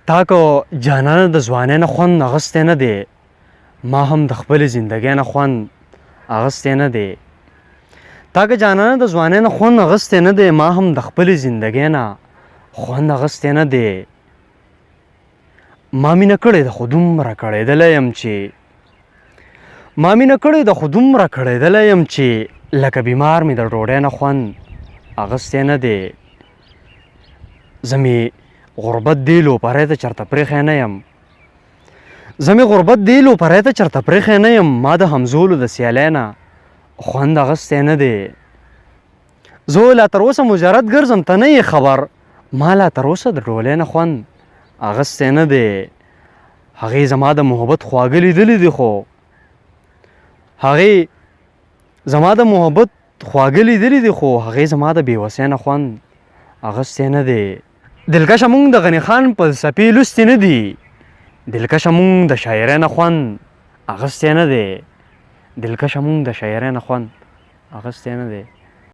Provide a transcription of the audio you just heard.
تا که جانانه د ځوانۍ نه خوند اخیستی نه دی، ما هم د خپلې زندګۍ نه خوند اخیستی نه دی. تا که جانانه د ځوانۍ نه خوند اخیستی نه دی، ما هم د خپلې زندګۍ نه خوند اخیستی نه دی. ما مینه کړې ده خو دومره کړېدلی یم چې لکه بیمار مې د ډوډۍ نه خوند اخیستی نه دی. زه مې غربت دې لوپرۍ ته چېرته پرېښی نه یم. ما د همزولو د سیالۍ نه خوند اخیستی نه دی. زه لا تر اوسه مجرد ګرځم، ته نه یې خبر، ما لا تر اوسه د ډولۍ نه خوند اخیستی نه دی. هغې زما د محبت خواږه لیدلي دي خو هغې زما د بېوسۍ نه خوند اخیستی نه دی. دلکشه مونږ د غني خان فلسفې لوستي نه دي، دلکشه مونږ د شاعرۍ نه خوند اخیستی نه دی.